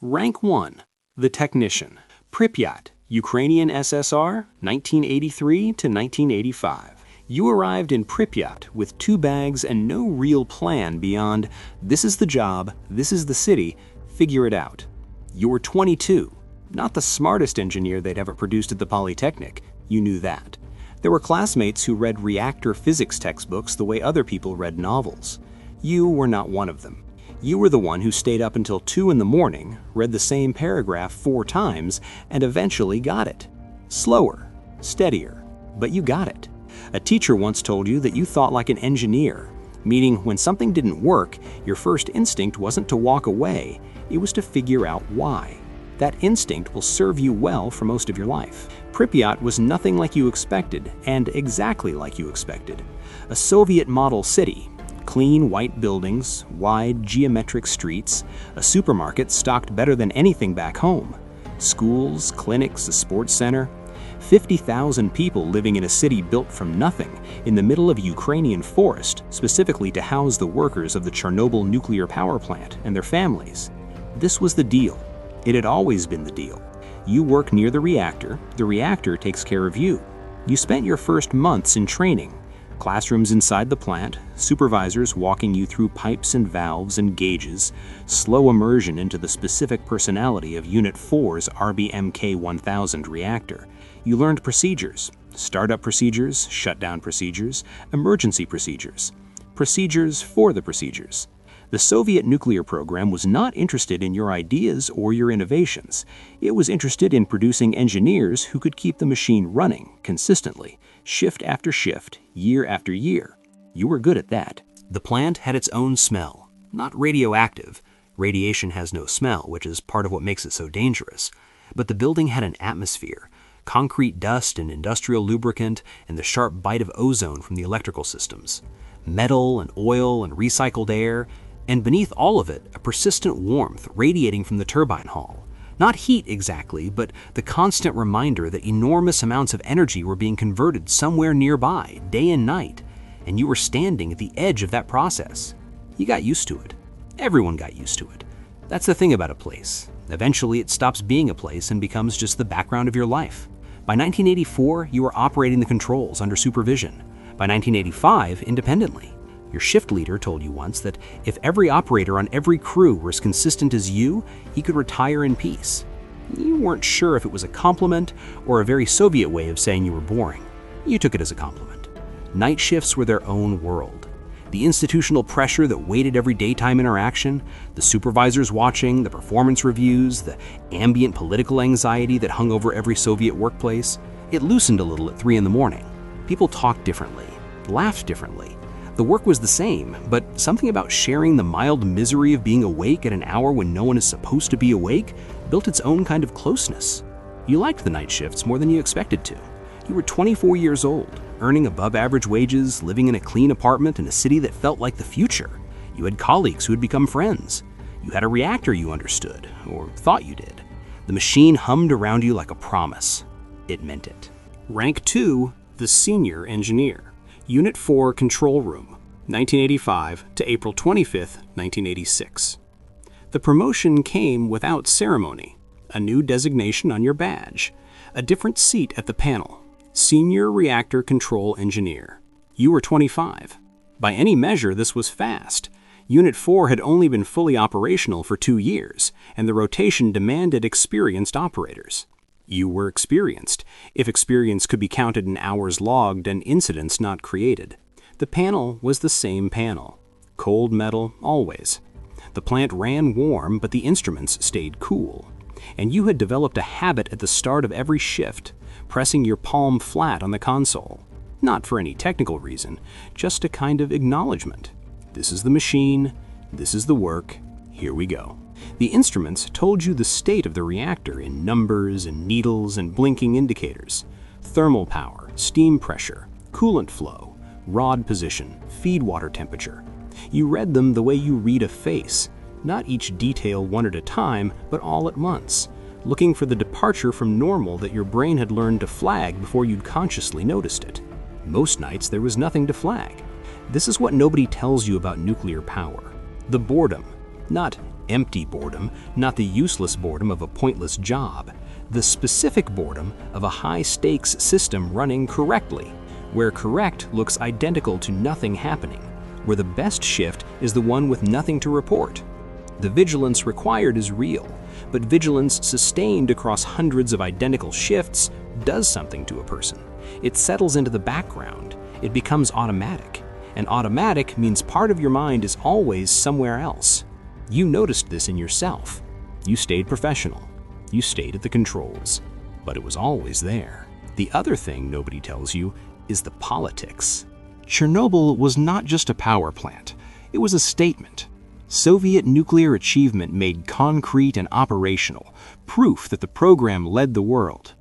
Rank 1. The Technician. Pripyat, Ukrainian SSR, 1983 to 1985. You arrived in Pripyat with 2 bags and no real plan beyond, this is the job, this is the city, figure it out. You were 22, not the smartest engineer they'd ever produced at the Polytechnic, you knew that. There were classmates who read reactor physics textbooks the way other people read novels. You were not one of them. You were the one who stayed up until 2 in the morning, read the same paragraph 4 times, and eventually got it. Slower, steadier, but you got it. A teacher once told you that you thought like an engineer, meaning when something didn't work, your first instinct wasn't to walk away, it was to figure out why. That instinct will serve you well for most of your life. Pripyat was nothing like you expected, and exactly like you expected. A Soviet model city. Clean white buildings, wide geometric streets, a supermarket stocked better than anything back home, schools, clinics, a sports center, 50,000 people living in a city built from nothing in the middle of a Ukrainian forest specifically to house the workers of the Chernobyl Nuclear Power Plant and their families. This was the deal. It had always been the deal. You work near the reactor takes care of you. You spent your first months in training. Classrooms inside the plant, supervisors walking you through pipes and valves and gauges, slow immersion into the specific personality of Unit 4's RBMK-1000 reactor. You learned procedures, startup procedures, shutdown procedures, emergency procedures, procedures for the procedures. The Soviet nuclear program was not interested in your ideas or your innovations. It was interested in producing engineers who could keep the machine running consistently, shift after shift, year after year. You were good at that. The plant had its own smell. Not radioactive. Radiation has no smell, which is part of what makes it so dangerous. But the building had an atmosphere. Concrete dust and industrial lubricant and the sharp bite of ozone from the electrical systems. Metal and oil and recycled air. And beneath all of it, a persistent warmth radiating from the turbine hall. Not heat exactly, but the constant reminder that enormous amounts of energy were being converted somewhere nearby, day and night, and you were standing at the edge of that process. You got used to it. Everyone got used to it. That's the thing about a place. Eventually, it stops being a place and becomes just the background of your life. By 1984, you were operating the controls under supervision. By 1985, independently. Your shift leader told you once that if every operator on every crew were as consistent as you, he could retire in peace. You weren't sure if it was a compliment or a very Soviet way of saying you were boring. You took it as a compliment. Night shifts were their own world. The institutional pressure that weighted every daytime interaction, the supervisors watching, the performance reviews, the ambient political anxiety that hung over every Soviet workplace, it loosened a little at 3 in the morning. People talked differently, laughed differently. The work was the same, but something about sharing the mild misery of being awake at an hour when no one is supposed to be awake built its own kind of closeness. You liked the night shifts more than you expected to. You were 24 years old, earning above-average wages, living in a clean apartment in a city that felt like the future. You had colleagues who had become friends. You had a reactor you understood, or thought you did. The machine hummed around you like a promise. It meant it. Rank 2, the Senior Engineer. Unit 4 Control Room, 1985 to April 25, 1986. The promotion came without ceremony. A new designation on your badge. A different seat at the panel. Senior Reactor Control Engineer. You were 25. By any measure, this was fast. Unit 4 had only been fully operational for 2 years, and the rotation demanded experienced operators. You were experienced, if experience could be counted in hours logged and incidents not created. The panel was the same panel. Cold metal, always. The plant ran warm, but the instruments stayed cool. And you had developed a habit at the start of every shift, pressing your palm flat on the console. Not for any technical reason, just a kind of acknowledgement. This is the machine, this is the work, here we go. The instruments told you the state of the reactor in numbers and needles and blinking indicators. Thermal power, steam pressure, coolant flow, rod position, feed water temperature. You read them the way you read a face, not each detail one at a time, but all at once, looking for the departure from normal that your brain had learned to flag before you'd consciously noticed it. Most nights there was nothing to flag. This is what nobody tells you about nuclear power. The boredom. Not empty boredom, not the useless boredom of a pointless job. The specific boredom of a high-stakes system running correctly, where correct looks identical to nothing happening, where the best shift is the one with nothing to report. The vigilance required is real, but vigilance sustained across hundreds of identical shifts does something to a person. It settles into the background. It becomes automatic. And automatic means part of your mind is always somewhere else. You noticed this in yourself. You stayed professional. You stayed at the controls. But it was always there. The other thing nobody tells you is the politics. Chernobyl was not just a power plant. It was a statement. Soviet nuclear achievement made concrete and operational, proof that the program led the world.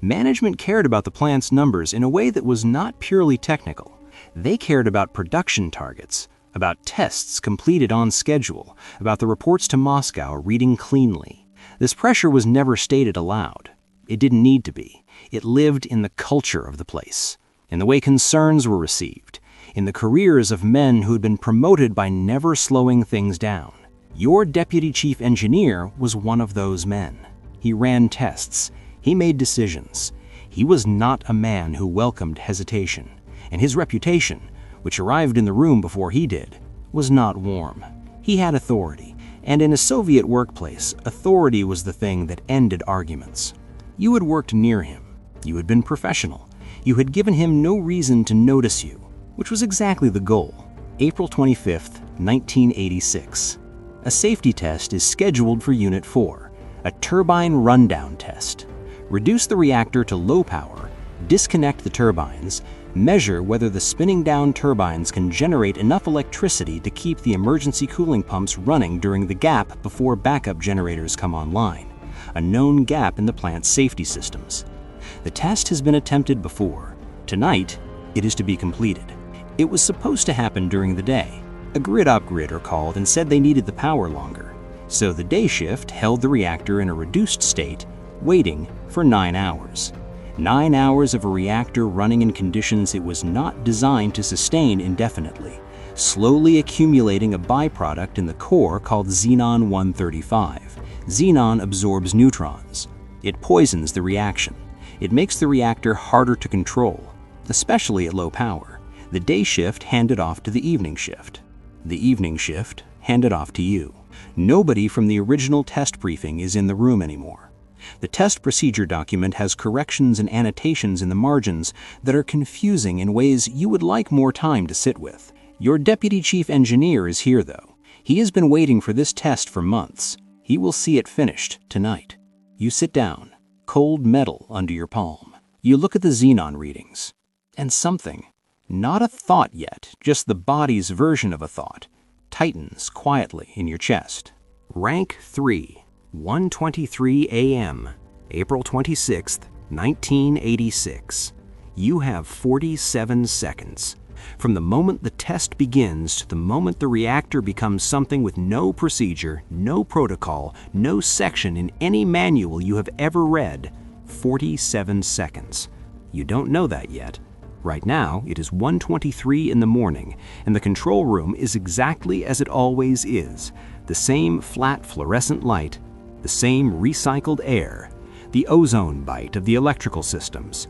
Management cared about the plant's numbers in a way that was not purely technical. They cared about production targets, about tests completed on schedule, about the reports to Moscow reading cleanly. This pressure was never stated aloud. It didn't need to be. It lived in the culture of the place, in the way concerns were received, in the careers of men who had been promoted by never slowing things down. Your deputy chief engineer was one of those men. He ran tests. He made decisions. He was not a man who welcomed hesitation. And his reputation, which arrived in the room before he did, was not warm. He had authority, and in a Soviet workplace, authority was the thing that ended arguments. You had worked near him. You had been professional. You had given him no reason to notice you, which was exactly the goal. April 25th, 1986. A safety test is scheduled for Unit 4, a turbine rundown test. Reduce the reactor to low power, disconnect the turbines, measure whether the spinning down turbines can generate enough electricity to keep the emergency cooling pumps running during the gap before backup generators come online, a known gap in the plant's safety systems. The test has been attempted before. Tonight, it is to be completed. It was supposed to happen during the day. A grid operator called and said they needed the power longer, so the day shift held the reactor in a reduced state, waiting for 9 hours. 9 hours of a reactor running in conditions it was not designed to sustain indefinitely, slowly accumulating a byproduct in the core called xenon-135. Xenon absorbs neutrons. It poisons the reaction. It makes the reactor harder to control, especially at low power. The day shift handed off to the evening shift. The evening shift handed off to you. Nobody from the original test briefing is in the room anymore. The test procedure document has corrections and annotations in the margins that are confusing in ways you would like more time to sit with. Your deputy chief engineer is here, though. He has been waiting for this test for months. He will see it finished tonight. You sit down, cold metal under your palm. You look at the xenon readings, and something, not a thought yet, just the body's version of a thought, tightens quietly in your chest. Rank 3. 1:23 a.m., April 26, 1986. You have 47 seconds. From the moment the test begins to the moment the reactor becomes something with no procedure, no protocol, no section in any manual you have ever read, 47 seconds. You don't know that yet. Right now, it is 1:23 in the morning, and the control room is exactly as it always is. The same flat fluorescent light, the same recycled air, the ozone bite of the electrical systems,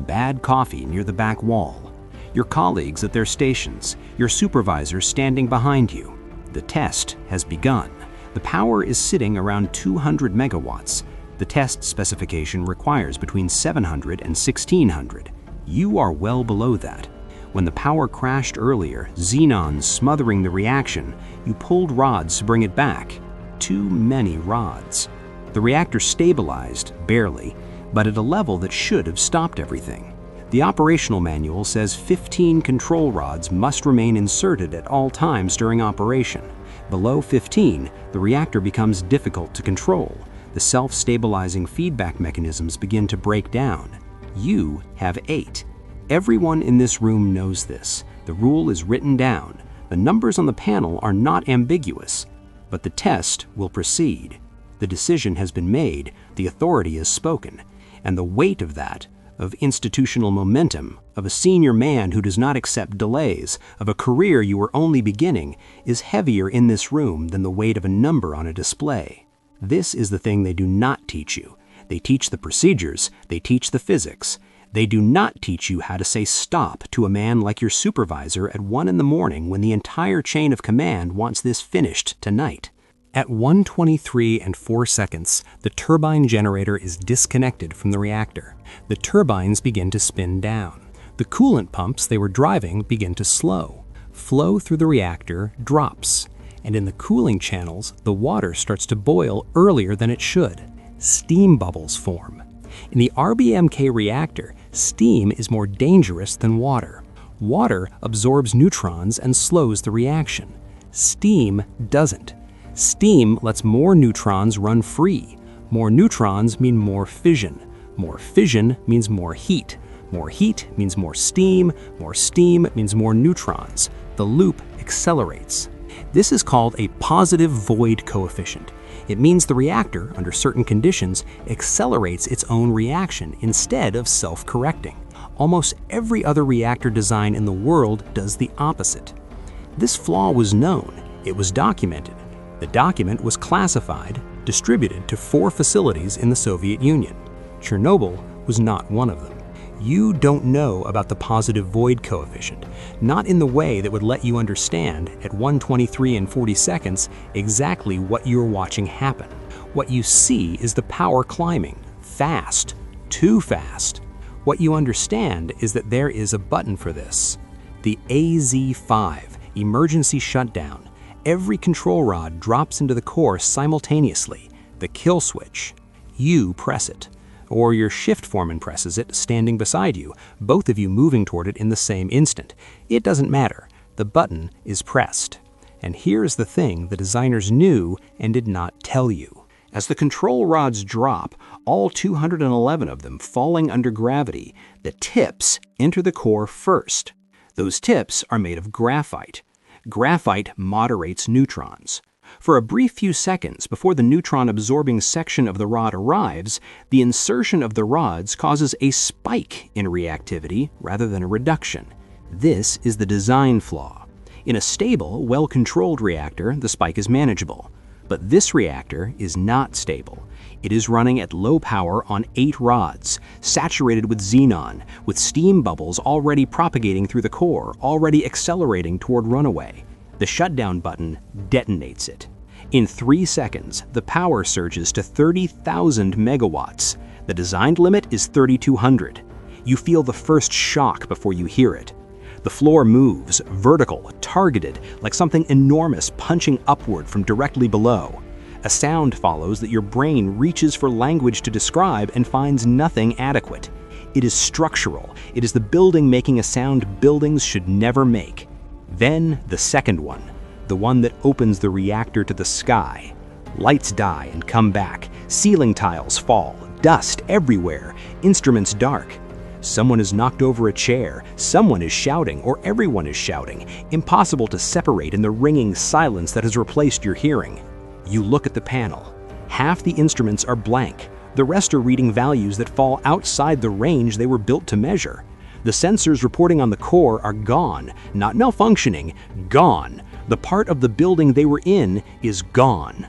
bad coffee near the back wall, your colleagues at their stations, your supervisors standing behind you. The test has begun. The power is sitting around 200 megawatts. The test specification requires between 700 and 1600. You are well below that. When the power crashed earlier, xenon smothering the reaction, you pulled rods to bring it back. Too many rods. The reactor stabilized, barely, but at a level that should have stopped everything. The operational manual says 15 control rods must remain inserted at all times during operation. Below 15, the reactor becomes difficult to control. The self-stabilizing feedback mechanisms begin to break down. You have 8. Everyone in this room knows this. The rule is written down. The numbers on the panel are not ambiguous. But the test will proceed. The decision has been made, the authority is spoken, and the weight of that, of institutional momentum, of a senior man who does not accept delays, of a career you are only beginning, is heavier in this room than the weight of a number on a display. This is the thing they do not teach you. They teach the procedures, they teach the physics. They do not teach you how to say stop to a man like your supervisor at 1 in the morning when the entire chain of command wants this finished tonight. At 1:23 and 4 seconds, the turbine generator is disconnected from the reactor. The turbines begin to spin down. The coolant pumps they were driving begin to slow. Flow through the reactor drops, and in the cooling channels, the water starts to boil earlier than it should. Steam bubbles form. In the RBMK reactor, steam is more dangerous than water. Water absorbs neutrons and slows the reaction. Steam doesn't. Steam lets more neutrons run free. More neutrons mean more fission. More fission means more heat. More heat means more steam. More steam means more neutrons. The loop accelerates. This is called a positive void coefficient. It means the reactor, under certain conditions, accelerates its own reaction instead of self-correcting. Almost every other reactor design in the world does the opposite. This flaw was known. It was documented. The document was classified, distributed to 4 facilities in the Soviet Union. Chernobyl was not one of them. You don't know about the positive void coefficient, not in the way that would let you understand at 1:23 and 40 seconds exactly what you're watching happen. What you see is the power climbing, fast, too fast. What you understand is that there is a button for this. The AZ5, emergency shutdown. Every control rod drops into the core simultaneously, the kill switch. You press it. Or your shift foreman presses it, standing beside you, both of you moving toward it in the same instant. It doesn't matter. The button is pressed. And here's the thing the designers knew and did not tell you. As the control rods drop, all 211 of them falling under gravity, the tips enter the core first. Those tips are made of graphite. Graphite moderates neutrons. For a brief few seconds before the neutron-absorbing section of the rod arrives, the insertion of the rods causes a spike in reactivity rather than a reduction. This is the design flaw. In a stable, well-controlled reactor, the spike is manageable. But this reactor is not stable. It is running at low power on 8 rods, saturated with xenon, with steam bubbles already propagating through the core, already accelerating toward runaway. The shutdown button detonates it. In 3 seconds, the power surges to 30,000 megawatts. The designed limit is 3,200. You feel the first shock before you hear it. The floor moves, vertical, targeted, like something enormous punching upward from directly below. A sound follows that your brain reaches for language to describe and finds nothing adequate. It is structural. It is the building making a sound buildings should never make. Then the second one, the one that opens the reactor to the sky. Lights die and come back. Ceiling tiles fall. Dust everywhere. Instruments dark. Someone has knocked over a chair. Someone is shouting, or everyone is shouting. Impossible to separate in the ringing silence that has replaced your hearing. You look at the panel. Half the instruments are blank. The rest are reading values that fall outside the range they were built to measure. The sensors reporting on the core are gone, not malfunctioning, gone. The part of the building they were in is gone.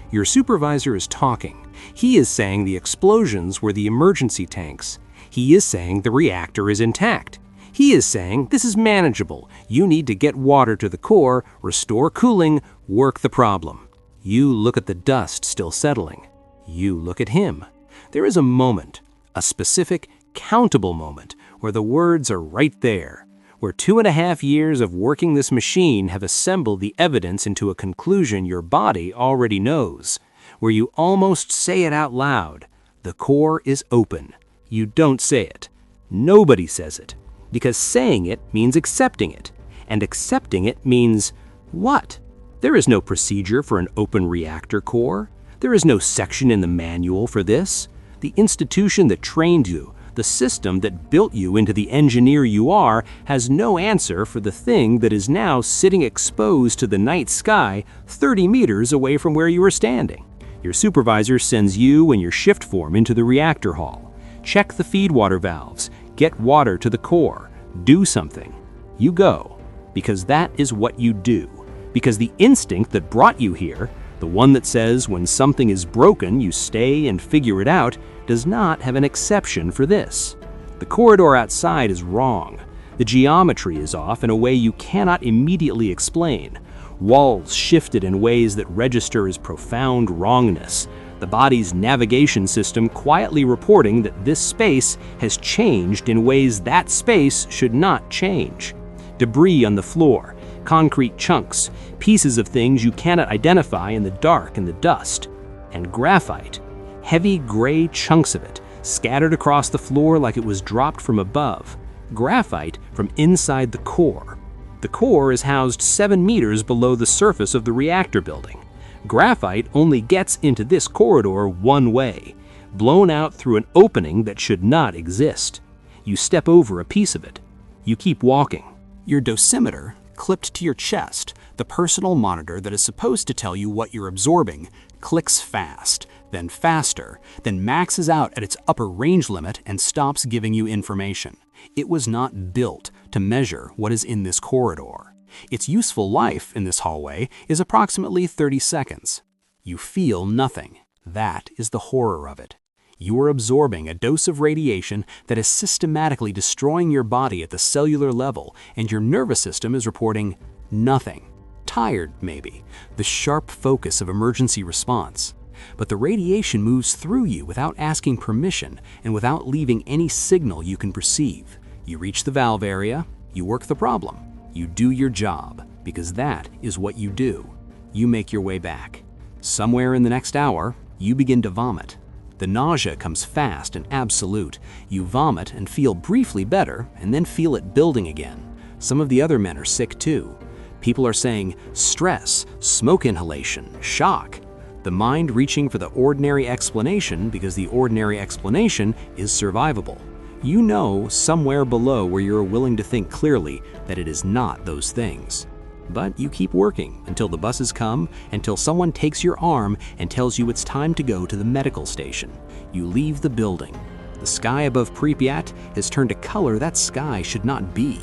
Your supervisor is talking. He is saying the explosions were the emergency tanks. He is saying the reactor is intact. He is saying this is manageable. You need to get water to the core, restore cooling, work the problem. You look at the dust still settling. You look at him. There is a moment, a specific, countable moment, where the words are right there, where 2.5 years of working this machine have assembled the evidence into a conclusion your body already knows, where you almost say it out loud. The core is open. You don't say it. Nobody says it, because saying it means accepting it, and accepting it means what? There is no procedure for an open reactor core. There is no section in the manual for this. The institution that trained you, the system that built you into the engineer you are, has no answer for the thing that is now sitting exposed to the night sky 30 meters away from where you are standing. Your supervisor sends you and your shift form into the reactor hall. Check the feed water valves. Get water to the core. Do something. You go, because that is what you do. Because the instinct that brought you here, the one that says when something is broken you stay and figure it out, does not have an exception for this. The corridor outside is wrong. The geometry is off in a way you cannot immediately explain. Walls shifted in ways that register as profound wrongness. The body's navigation system quietly reporting that this space has changed in ways that space should not change. Debris on the floor, concrete chunks, pieces of things you cannot identify in the dark and the dust. And graphite, heavy gray chunks of it, scattered across the floor like it was dropped from above. Graphite from inside the core. The core is housed 7 meters below the surface of the reactor building. Graphite only gets into this corridor one way, blown out through an opening that should not exist. You step over a piece of it. You keep walking. Your dosimeter, clipped to your chest, the personal monitor that is supposed to tell you what you're absorbing, clicks fast, then faster, then maxes out at its upper range limit and stops giving you information. It was not built to measure what is in this corridor. Its useful life in this hallway is approximately 30 seconds. You feel nothing. That is the horror of it. You are absorbing a dose of radiation that is systematically destroying your body at the cellular level, and your nervous system is reporting nothing. Tired, maybe. The sharp focus of emergency response. But the radiation moves through you without asking permission and without leaving any signal you can perceive. You reach the valve area, you work the problem, you do your job, because that is what you do. You make your way back. Somewhere in the next hour, you begin to vomit. The nausea comes fast and absolute. You vomit and feel briefly better, and then feel it building again. Some of the other men are sick too. People are saying stress, smoke inhalation, shock. The mind reaching for the ordinary explanation because the ordinary explanation is survivable. You know somewhere below where you're willing to think clearly that it is not those things. But you keep working until the buses come, until someone takes your arm and tells you it's time to go to the medical station. You leave the building. The sky above Pripyat has turned a color that sky should not be.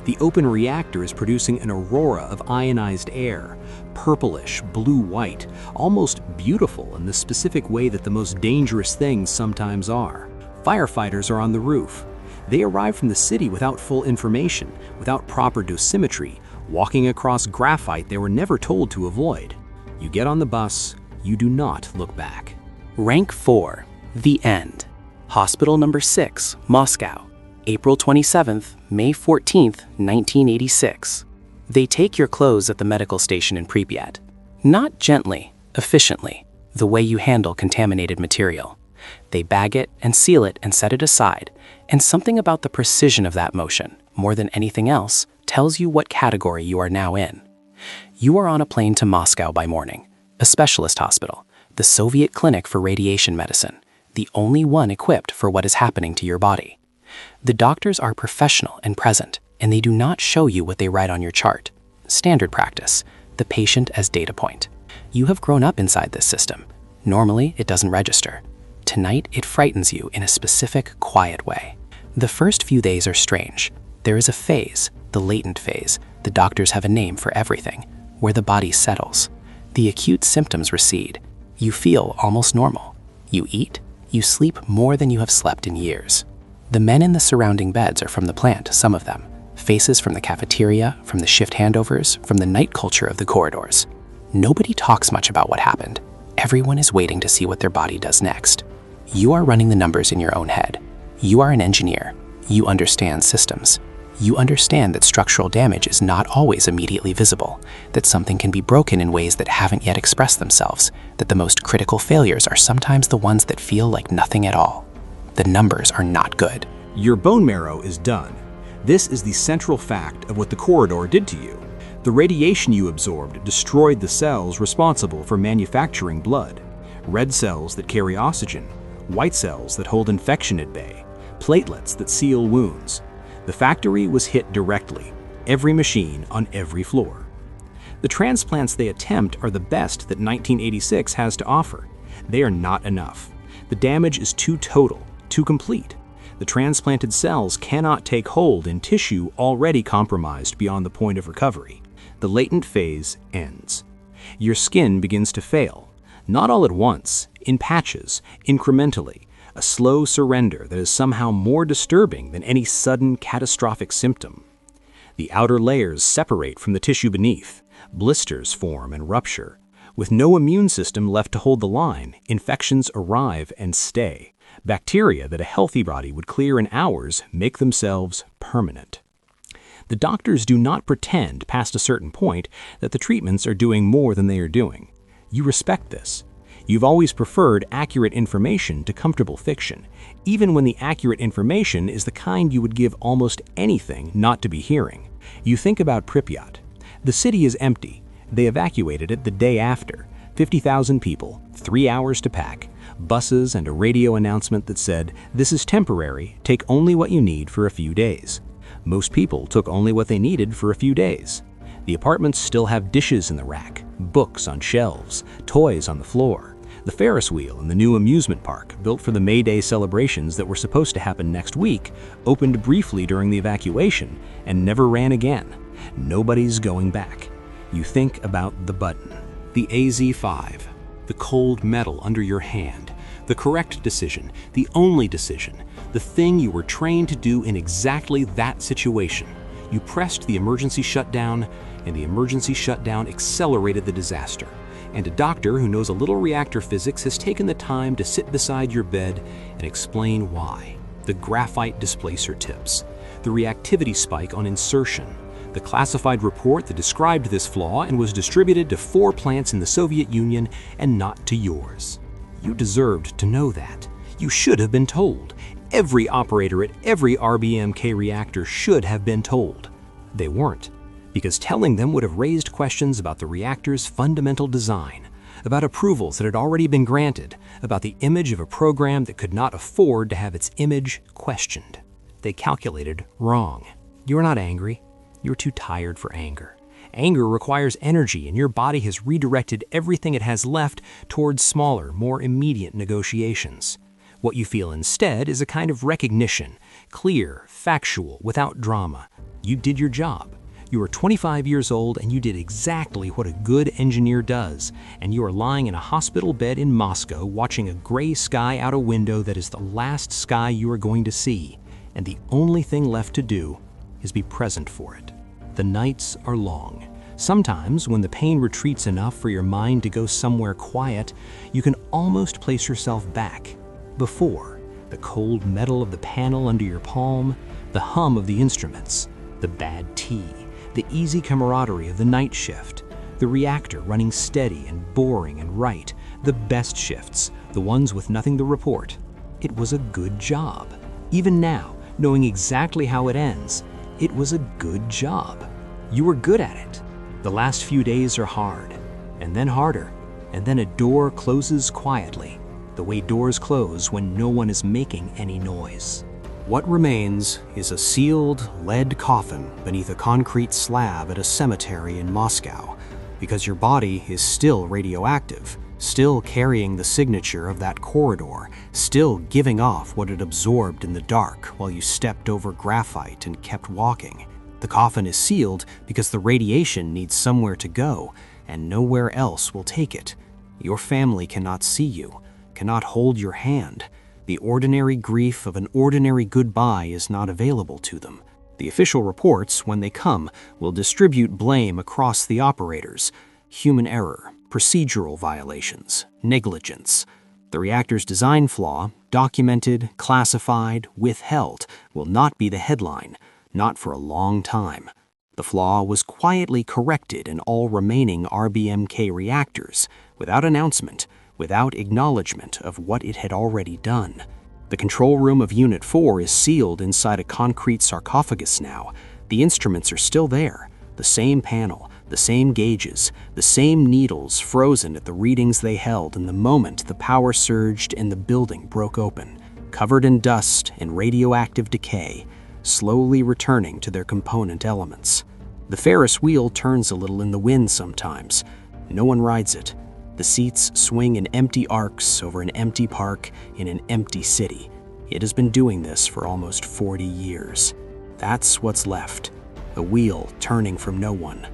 The open reactor is producing an aurora of ionized air, purplish, blue-white, almost beautiful in the specific way that the most dangerous things sometimes are. Firefighters are on the roof. They arrive from the city without full information, without proper dosimetry, walking across graphite they were never told to avoid. You get on the bus, you do not look back. Rank 4, The End. Hospital number 6, Moscow. April 27th, May 14th, 1986. They take your clothes at the medical station in Pripyat. Not gently, efficiently, the way you handle contaminated material. They bag it and seal it and set it aside, and something about the precision of that motion, more than anything else, tells you what category you are now in. You are on a plane to Moscow by morning, a specialist hospital, the Soviet clinic for radiation medicine, the only one equipped for what is happening to your body. The doctors are professional and present, and they do not show you what they write on your chart. Standard practice, the patient as data point. You have grown up inside this system. Normally, it doesn't register. Tonight, it frightens you in a specific, quiet way. The first few days are strange. There is a phase, the latent phase, the doctors have a name for everything, where the body settles. The acute symptoms recede. You feel almost normal. You eat, you sleep more than you have slept in years. The men in the surrounding beds are from the plant, some of them. Faces from the cafeteria, from the shift handovers, from the night culture of the corridors. Nobody talks much about what happened. Everyone is waiting to see what their body does next. You are running the numbers in your own head. You are an engineer. You understand systems. You understand that structural damage is not always immediately visible, that something can be broken in ways that haven't yet expressed themselves, that the most critical failures are sometimes the ones that feel like nothing at all. The numbers are not good. Your bone marrow is done. This is the central fact of what the corridor did to you. The radiation you absorbed destroyed the cells responsible for manufacturing blood. Red cells that carry oxygen, white cells that hold infection at bay, platelets that seal wounds. The factory was hit directly, every machine on every floor. The transplants they attempt are the best that 1986 has to offer. They are not enough. The damage is too total, too complete. The transplanted cells cannot take hold in tissue already compromised beyond the point of recovery. The latent phase ends. Your skin begins to fail, not all at once, in patches, incrementally, a slow surrender that is somehow more disturbing than any sudden catastrophic symptom. The outer layers separate from the tissue beneath, blisters form and rupture. With no immune system left to hold the line, infections arrive and stay. Bacteria that a healthy body would clear in hours make themselves permanent. The doctors do not pretend past a certain point that the treatments are doing more than they are doing. You respect this. You've always preferred accurate information to comfortable fiction, even when the accurate information is the kind you would give almost anything not to be hearing. You think about Pripyat. The city is empty. They evacuated it the day after. 50,000 people, 3 hours to pack, buses and a radio announcement that said, "This is temporary, take only what you need for a few days." Most people took only what they needed for a few days. The apartments still have dishes in the rack, books on shelves, toys on the floor. The Ferris wheel in the new amusement park, built for the May Day celebrations that were supposed to happen next week, opened briefly during the evacuation and never ran again. Nobody's going back. You think about the button, the AZ-5, the cold metal under your hand, the correct decision, the only decision, the thing you were trained to do in exactly that situation. You pressed the emergency shutdown, and the emergency shutdown accelerated the disaster. And a doctor who knows a little reactor physics has taken the time to sit beside your bed and explain why. The graphite displacer tips, the reactivity spike on insertion, the classified report that described this flaw and was distributed to 4 plants in the Soviet Union and not to yours. You deserved to know that. You should have been told. Every operator at every RBMK reactor should have been told. They weren't, because telling them would have raised questions about the reactor's fundamental design, about approvals that had already been granted, about the image of a program that could not afford to have its image questioned. They calculated wrong. You're not angry. You're too tired for anger. Anger requires energy, and your body has redirected everything it has left towards smaller, more immediate negotiations. What you feel instead is a kind of recognition, clear, factual, without drama. You did your job. You were 25 years old and you did exactly what a good engineer does, and you are lying in a hospital bed in Moscow watching a gray sky out a window that is the last sky you are going to see, and the only thing left to do is be present for it. The nights are long. Sometimes, when the pain retreats enough for your mind to go somewhere quiet, you can almost place yourself back. Before, the cold metal of the panel under your palm, the hum of the instruments, the bad tea, the easy camaraderie of the night shift, the reactor running steady and boring and right, the best shifts, the ones with nothing to report. It was a good job. Even now, knowing exactly how it ends, it was a good job. You were good at it. The last few days are hard, and then harder, and then a door closes quietly, the way doors close when no one is making any noise. What remains is a sealed lead coffin beneath a concrete slab at a cemetery in Moscow, because your body is still radioactive, still carrying the signature of that corridor, still giving off what it absorbed in the dark while you stepped over graphite and kept walking. The coffin is sealed because the radiation needs somewhere to go, and nowhere else will take it. Your family cannot see you, cannot hold your hand. The ordinary grief of an ordinary goodbye is not available to them. The official reports, when they come, will distribute blame across the operators. Human error, procedural violations, negligence. The reactor's design flaw, documented, classified, withheld, will not be the headline, not for a long time. The flaw was quietly corrected in all remaining RBMK reactors, without announcement, without acknowledgement of what it had already done. The control room of Unit 4 is sealed inside a concrete sarcophagus now. The instruments are still there, the same panel, the same gauges, the same needles frozen at the readings they held in the moment the power surged and the building broke open, covered in dust and radioactive decay, slowly returning to their component elements. The Ferris wheel turns a little in the wind sometimes. No one rides it. The seats swing in empty arcs over an empty park in an empty city. It has been doing this for almost 40 years. That's what's left. A wheel turning from no one.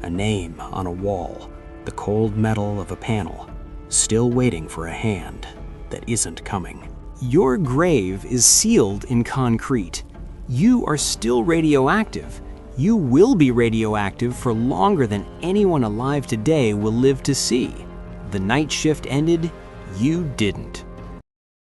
A name on a wall. The cold metal of a panel. Still waiting for a hand that isn't coming. Your grave is sealed in concrete. You are still radioactive. You will be radioactive for longer than anyone alive today will live to see. The night shift ended, you didn't.